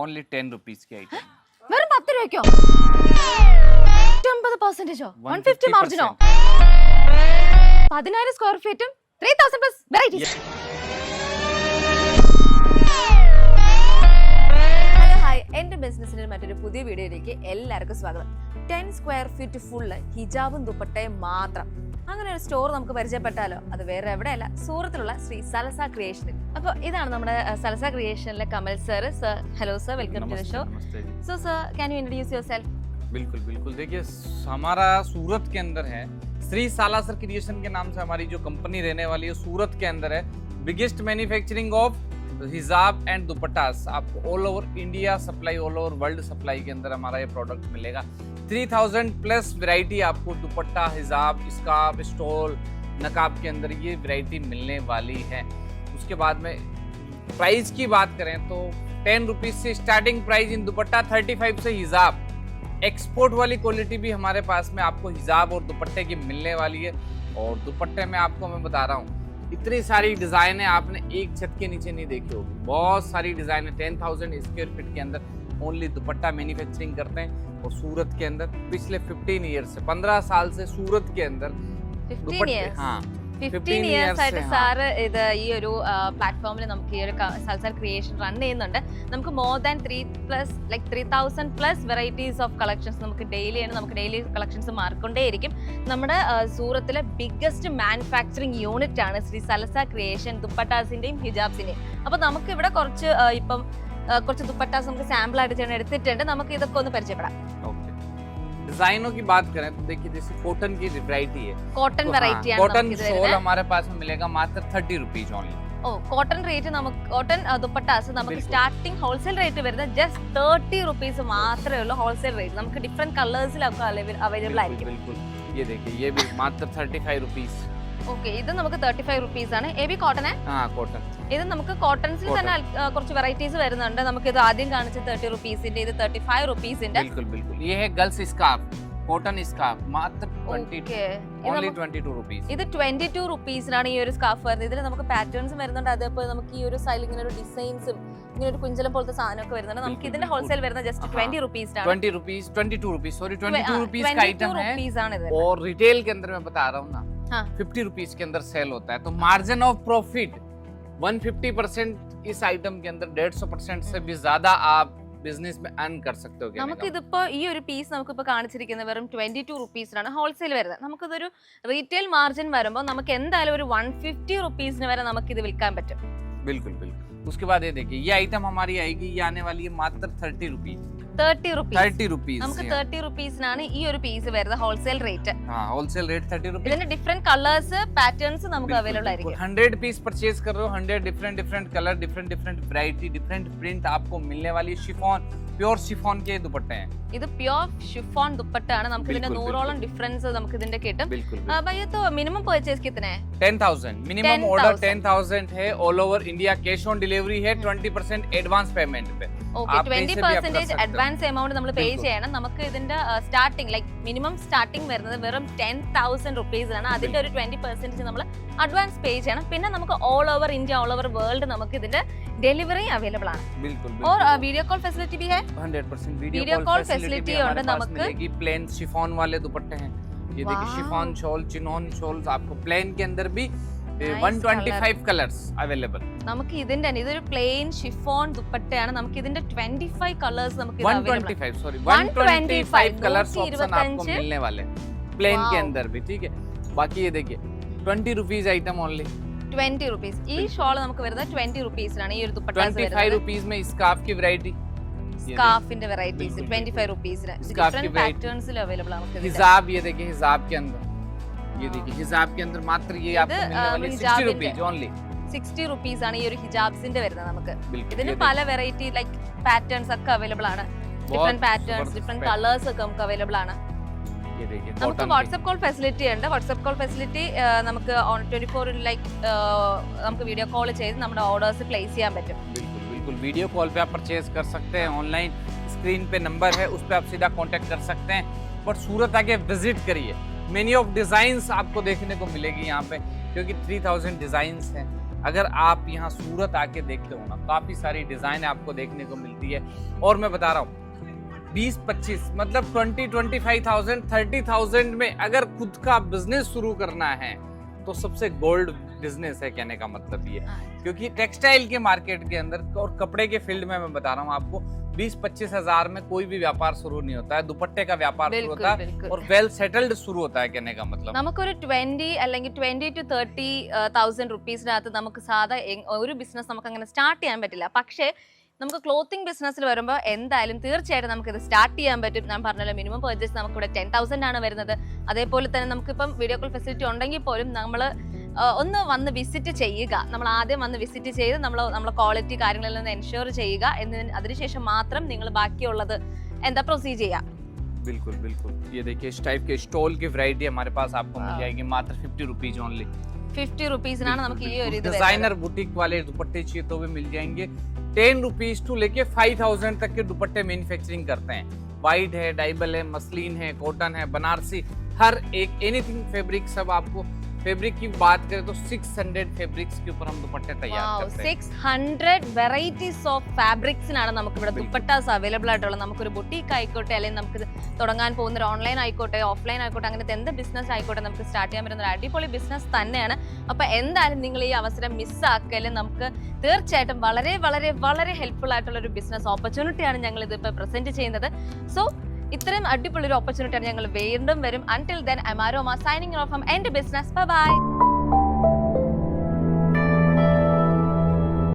Only 10 rupees की item വെറും 10 രൂപയ്ക്കോ 50%ഓ 150 മാർജിനോ 16 സ്ക്വയർ ഫീറ്റും 3000 പ്ലസ് വെറൈറ്റീസ്. ഹലോ ഹായ്, എന്റെ ബിസിനസിന്റെ മറ്റൊരു പുതിയ വീഡിയോയിലേക്ക് എല്ലാവർക്കും സ്വാഗതം. 10 സ്ക്വയർ ഫീറ്റ് ഫുള്ള് ഹിജാബും ദുപ്പട്ടയും മാത്രം. അങ്ങനെ ഒരു സ്റ്റോർ നമുക്ക് പരിചയപ്പെട്ടാലോ? അത് വേറെ എവിടെയല്ല, സൂറത്തിലുള്ള ശ്രീ സലസ ക്രിയേഷനിൽ. അപ്പോൾ ഇതാണ് നമ്മുടെ സലസ ക്രിയേഷനിലെ Kamal sir. Sir hello sir, welcome to the show. So sir can you introduce yourself? बिल्कुल बिल्कुल. देखिए, हमारा सूरत के अंदर है श्री सालासर क्रिएशन के नाम से हमारी जो कंपनी रहने वाली है सूरत के अंदर है. बिगेस्ट मैन्युफैक्चरिंग ऑफ हिजाब एंड दुपट्टास. आपको all over India supply, all over world supply के अंदर हमारा ये प्रोडक्ट मिलेगा. 3000 प्लस वैरायटी आपको दुपट्टा, हिजाब, स्कार्फ, स्टोल, नकाब के अंदर ये वैरायटी मिलने वाली है. उसके बाद में प्राइस की बात करें तो 10 रुपीज से स्टार्टिंग प्राइस इन दुपट्टा, 35 से हिजाब. एक्सपोर्ट वाली क्वालिटी भी हमारे पास में आपको हिजाब और दुपट्टे की मिलने वाली है. और दुपट्टे में आपको मैं बता रहा हूँ, इतनी सारी डिजाइनें आपने एक छत के नीचे नहीं देखी होगी. बहुत सारी डिजाइनें 10,000 स्क्वायर फीट के अंदर ओनली दुपट्टा मैन्युफैक्चरिंग करते हैं. और सूरत के अंदर पिछले 15 ईयर से 15 साल से सूरत के अंदर 15 years. हाँ 15 ഇയേഴ്സ് ആയിട്ട് സാറ് ഇത് ഈ ഒരു പ്ലാറ്റ്ഫോമിൽ നമുക്ക് ഈ ഒരു സൽസർ ക്രിയേഷൻ റൺ ചെയ്യുന്നുണ്ട്. നമുക്ക് more than 3000 plus varieties of collections നമുക്ക് ഡെയിലി കളക്ഷൻസ് മാറിക്കൊണ്ടേയിരിക്കും. നമ്മുടെ സൂറത്തിലെ ബിഗ്ഗസ്റ്റ് മാനുഫാക്ചറിങ് യൂണിറ്റ് ആണ് ശ്രീ സലസ ക്രിയേഷൻ, ദുപ്പട്ടാസിന്റെയും ഹിജാബ്സിന്റെയും. അപ്പൊ നമുക്ക് ഇവിടെ കുറച്ച് ദുപ്പട്ടാസ് നമുക്ക് സാമ്പിൾ ആയിട്ട് ചേട്ടൻ എടുത്തിട്ടുണ്ട്. നമുക്ക് ഇതൊക്കെ ഒന്ന് പരിചയപ്പെടാം. डिजाइनों की बात करें तो देखिए, जैसे कॉटन की वैरायटी है, कॉटन वैरायटी है. कॉटन शॉल हमारे पास में मिलेगा मात्र 30 रुपीज ओनली. ഓ, കോട്ടൺ റേറ്റ് നമുക്ക് കോട്ടൺ ദുപ്പട്ടാസ് നമുക്ക് സ്റ്റാർട്ടിംഗ് ഹോൾസെയിൽ റേറ്റ് വരുന്നത് ജസ്റ്റ് 30 റുപ്പീസ് മാത്രമേ ഉള്ളൂ. ഹോൾസെയിൽ റേറ്റ് നമുക്ക് ഡിഫറെന്റ് കളേഴ്സിലൊക്കെ അവൈലബിൾ ആയിരിക്കും. बिल्कुल, ये देखिए, ये भी मात्र 35 रुपीज. ഓക്കെ, ഇത് നമുക്ക് 35 റുപ്പീസ് ആണ്. A B cotton. കോട്ടൺ. ഇത് നമുക്ക് കോട്ടൺസിൽ തന്നെ കുറച്ച് വെറൈറ്റീസ് വരുന്നുണ്ട്. നമുക്ക് ഇത് ആദ്യം കാണിച്ച 30 റുപ്പീസിന്റെ, ഇത് 35 റുപ്പീസിന്റെ. बिल्कुल बिल्कुल, ये है गर्ल्स स्कार्फ, कॉटन स्कार्फ, मात्र 22 रुपीस. ഇത് 22 റുപ്പീസിനാണ് ഈ ഒരു സ്കാർഫ് വരുന്നത്. ഇതിൽ നമുക്ക് പാറ്റേൺസ് വരുന്നുണ്ട്. അതേപോലെ നമുക്ക് ഈ ഒരു സ്റ്റൈൽ ഇങ്ങനെ ഒരു ഡിസൈൻസും ഇങ്ങനെ ഒരു കുഞ്ചലം പോലത്തെ സാധനമൊക്കെ വരുന്നുണ്ട്. നമുക്ക് ഇതിന്റെ ഹോൾസെയിൽ വരുന്നത് ജസ്റ്റ് 20 റുപ്പീസിനാണ്. 22 रुपीस का आइटम है. और रिटेल के अंदर मैं बता रहा हूँ ना, 50 रुपीस के अंदर सेल होता है. तो मार्जिन ऑफ प्रॉफिट 150% इस आइटम के अंदर 150% से भी ज्यादा आप बिजनेस में अर्न कर सकते हो. നമുക്ക് ഇതിപ്പോ ഈ ഒരു പീസ് നമുക്കിപ്പോ കാണിച്ചിരിക്കുന്നത് വെറും 22 റുപ്പീസിനാണ് ഹോൾസെയിൽ വരുന്നത്. നമുക്കിതൊരു റീറ്റെയിൽ മാർജിൻ വരുമ്പോൾ നമുക്ക് എന്തായാലും ഒരു 150 റുപ്പീസിന് വരെ നമുക്ക് ഇത് വിൽക്കാൻ പറ്റും. बिल्कुल बिल्कुल. उसके बाद ये देखिए, ये आइटम हमारी आएगी, ये आने वाली है मात्र 30 रुपीज. 30 റുപ്പീസ്. നമുക്ക് हाँ. 30 റുപ്പീസിനാണ് ഈ ഒരു പീസ് വരുന്നത് wholesale rate. Wholesale rate 30 rupees. ഇതിന്റെ ഡിഫറെന്റ് കളേഴ്സ്, പാറ്റേൺസ് നമുക്ക് അവൈലബിൾ ആയിരിക്കും. 100 पीस परचेज कर रहे हो, 100 different colour, different variety, different print आपको मिलने वाली है. शिफॉन, प्योर शिफॉन के दुपट्टे हैं. ഇത് പ്യോർ ഷിഫോൺ ദുപ്പട്ടയാണ്. നമുക്ക് ഇതിന്റെ 100ഓളം ഡിഫറൻസ് നമുക്ക് ഇതിന്റെ കിട്ടും. भैया तो मिनिमम परचेज कितने हैं? 10,000 मिनिमम ऑर्डर 10,000 है. All over India cash on delivery है. 20% एडवांस पेमेंट पे. ഓക്കെ, 20% അഡ്വാൻസ് എമൗണ്ട് നമ്മൾ പേ ചെയ്യണം. നമുക്ക് ഇതിന്റെ സ്റ്റാർട്ടിംഗ് മിനിമം സ്റ്റാർട്ടിംഗ് വരുന്നത് വെറും 10,000 റുപ്പീസിലാണ്. അതിന്റെ ഒരു 20% നമ്മൾ അഡ്വാൻസ് പേ ചെയ്യണം. പിന്നെ നമുക്ക് all over India, all over world നമുക്ക് ഇതിന്റെ ഡെലിവറി അവൈലബിൾ ആണ്. और वीडियो कॉल फैसिलिटी भी है. 100% वीडियो कॉल फैसिलिटी ഉണ്ട് നമുക്ക്. प्लेन शिफॉन वाले दुपट्टे हैं. ये देखिए, शिफॉन शॉल, चिनॉन शॉल्स आपको प्लेन के अंदर भी 125 कलर्स अवेलेबल. നമുക്ക് ഇതിന്റെ ഇതൊരു പ്ലെയിൻ ഷിഫോൺ ദുപ്പട്ടയാണ്. നമുക്ക് ഇതിന്റെ 25 കളേഴ്സ് നമുക്ക് 125 कलर्स ऑप्शन आपको मिलने वाले प्लेन के अंदर भी. ठीक है, बाकी ये देखिए 20 रुपीज आइटम ओनली. 20 റുപ്പീസ്. ഈ ഷോൾ നമുക്ക് വരുന്നത് 20 റുപ്പീസിനാണ്. ഈ ഒരു ദുപ്പട്ട 25 रुपीस में स्कार्फ की वैरायटी, സ്കാർഫിന്റെ വെറൈറ്റീസ് 25 റുപ്പീസിന് ഡിഫറെന്റ് പാറ്റേൺസിൽ അവൈലബിൾ ആണ്. हिजाब, ये देखिए हिजाब के अंदर, ये देखिए हिजाब के अंदर मात्र ये आपको मिलने वाली 60 रुपीस ओनली. 60 റുപ്പീസ് ആണ് ഈ ഒരു ഹിജാബ്സിന്റെ വരുന്നത്. നമുക്ക് ഇതിന് പല വെറൈറ്റി പാറ്റേൺസ് ഒക്കെ അവൈലബിൾ ആണ്. ഡിഫറെന്റ് പാറ്റേൺസ്, ഡിഫറെന്റ് കളേഴ്സ് ഒക്കെ നമുക്ക് അവൈലബിൾ ആണ്. നമുക്ക് വാട്സ്ആപ്പ് കോൾ ഫെസിലിറ്റി ഉണ്ട്. വാട്സ്ആപ്പ് കോൾ ഫെസിലിറ്റി നമുക്ക് 24 നമുക്ക് വീഡിയോ കോൾ ചെയ്ത് നമ്മുടെ ഓർഡേഴ്സ് പ്ലേസ് ചെയ്യാൻ പറ്റും. बिल्कुल, वीडियो कॉल पे आप परचेज कर सकते हैं. ऑनलाइन स्क्रीन पे नंबर है, उस पे आप सीधा कांटेक्ट कर सकते हैं. बट सूरत आके विजिट करिए. मेनी ऑफ डिजाइन्स आपको देखने को मिलेगी यहाँ पे, क्योंकि 3000 डिजाइन्स हैं. अगर आप यहाँ सूरत आके देखते हो ना, काफी सारी डिजाइन आपको देखने को मिलती है। और मैं बता रहा हूँ 20-25 मतलब 20-25,000 30,000 में अगर खुद का बिजनेस शुरू करना है तो सबसे गोल्ड बिजनेस है, कहने का मतलब ये। क्योंकि टेक्सटाइल के मार्केट के अंदर और कपड़े के फील्ड में मैं बता रहा हूँ आपको 20-25 हजार में कोई भी व्यापार शुरू नहीं होता है। दुपट्टे का व्यापार शुरू होता है और वेल सेटल्ड शुरू होता है, कहने का मतलब। നമുക്കൊരു 20 അല്ലെങ്കിൽ 20 to 30,000 റുപ്പീസിനകത്ത് നമുക്ക് സാധാ ഒരു ബിസിനസ് നമുക്ക് അങ്ങനെ സ്റ്റാർട്ട് ചെയ്യാൻ പറ്റില്ല. പക്ഷേ നമുക്ക് ക്ലോത്തിങ് ബിസിനസ്സിൽ വരുമ്പോൾ എന്തായാലും തീർച്ചയായിട്ടും നമുക്ക് ഇത് സ്റ്റാർട്ട് ചെയ്യാൻ പറ്റും. ഞാൻ പറഞ്ഞല്ലോ മിനിമം പർച്ചേസ് നമുക്ക് ഇവിടെ 10,000 ആണ് വരുന്നത്. അതേപോലെ തന്നെ നമുക്കിപ്പം വീഡിയോ കോൾ ഫെസിലിറ്റി ഉണ്ടെങ്കിൽ പോലും നമ്മൾ ഒന്ന് വന്ന് വിസിറ്റ് ചെയ്യുക. നമ്മൾ ആദ്യം വന്ന് വിസിറ്റ് ചെയ്ത് നമ്മളെ ക്വാളിറ്റി കാര്യങ്ങളെല്ലാം ഒന്ന് എൻഷുർ ചെയ്യുക. അതിനുശേഷം മാത്രം നിങ്ങൾ ബാക്കിയുള്ളത് എന്താ പ്രൊസീഡ് ചെയ്യുക. बिल्कुल बिल्कुल, ये देखिए इस टाइप के स्टॉल की वैरायटी हमारे पास आपको मिल जाएगी मात्र 50 रुपीज ओनली। 50 रुपीസിനാണ് നമുക്ക് ഈ ഒരു ഇത് डिजाइनर बुटीक वाले दुपट्टे चाहिए तो भी मिल जाएंगे। 10 रुपीज टू लेके 5,000 तक के दुपट्टे मैन्युफैक्चरिंग करते हैं। वाइट है, डाइबल है, मसलिन है, कॉटन है, बनारसी, हर एक एनीथिंग फैब्रिक सब आपको। फैब्रिक की बात करें तो 600 फैब्रिक्स के ऊपर हम दुपट्टे तैयार करते हैं। 600 വെറൈറ്റീസ് ഓഫ് ഫാബ്രിക്സിനാണ് നമുക്ക് ഇവിടെ ദുപ്പട്ടാസ് അവൈലബിൾ ആയിട്ടുള്ളത്. നമുക്കൊരു ബുട്ടീക്ക് ആയിക്കോട്ടെ, അല്ലെങ്കിൽ നമുക്ക് തുടങ്ങാൻ പോകുന്ന ഒരു ഓൺലൈൻ ആയിക്കോട്ടെ, ഓഫ്ലൈൻ ആയിക്കോട്ടെ, അങ്ങനത്തെ എന്ത് ബിസിനസ് ആയിക്കോട്ടെ നമുക്ക് സ്റ്റാർട്ട് ചെയ്യാൻ പറ്റുന്ന ഒരു അടിപൊളി ബിസിനസ് തന്നെയാണ്. അപ്പൊ എന്തായാലും നിങ്ങൾ ഈ അവസരം മിസ്സാക്കല്. നമുക്ക് തീർച്ചയായിട്ടും വളരെ വളരെ വളരെ ഹെൽപ്ഫുൾ ആയിട്ടുള്ള ഒരു ബിസിനസ് ഓപ്പർച്യൂണിറ്റിയാണ് ഞങ്ങൾ ഇതിപ്പോൾ പ്രസന്റ് ചെയ്യുന്നത്. സോ ഇത്രയും അടിപൊളി ഒരു ഓപ്പർച്യൂണിറ്റിയാണ് ഞങ്ങൾ വീണ്ടും വരും. Until then I am Aroma signing off from end business. Bye by.